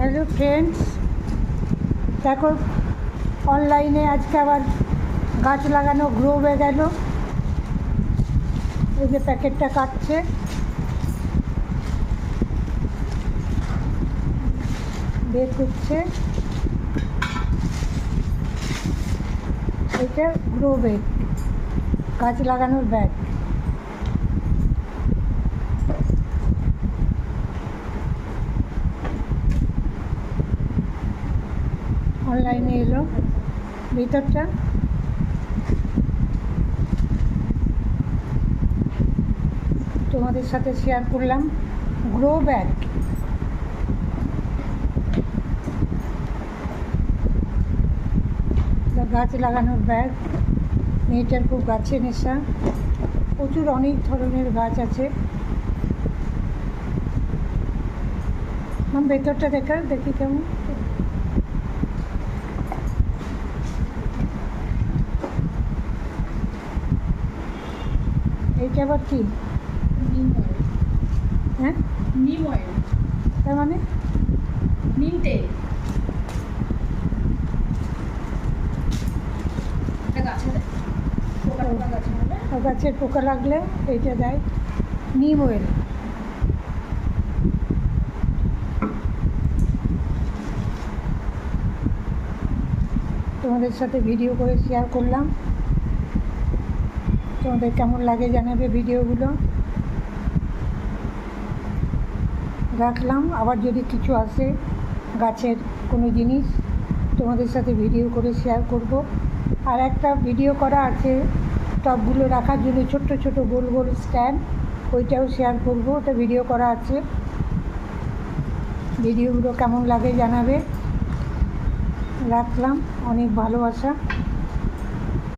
Hello friends, দেখো অনলাইনে আজকে আবার গাছ লাগানো গ্রো ব্যাগ এলো। এই যে প্যাকেটটা কাটছে, বের করছে। এটা গ্রো ব্যাগ, গাছ লাগানোর ব্যাগ। অনলাইনে এলো ভিতরটা। তোমাদের সাথে শেয়ার করলাম গ্রো ব্যাগ। গাছ লাগানোর ব্যাগ। মেয়েটার খুব গাছে নেশা, প্রচুর অনেক ধরনের গাছ আছে। ভেতরটা দেখি কেমন। এইটা আবার কি? হ্যাঁ, নিম অয়েল। তার মানে নিম তেল। গাছের পোকা লাগলে এইটা দেয়, নিম অয়েল। তোমাদের সাথে ভিডিও করে শেয়ার করলাম। তোমাদের কেমন লাগে জানাবে ভিডিওগুলো। রাখলাম, আবার যদি কিছু আসে গাছের কোনো জিনিস তোমাদের সাথে ভিডিও করে শেয়ার করব। আর একটা ভিডিও করা আছে টবগুলো রাখার জন্য, ছোট্ট ছোট গোল গোল স্ট্যান্ড, ওইটাও শেয়ার করব। ওটা ভিডিও করা আছে। ভিডিওগুলো কেমন লাগে জানাবে। রাখলাম, অনেক ভালোবাসা।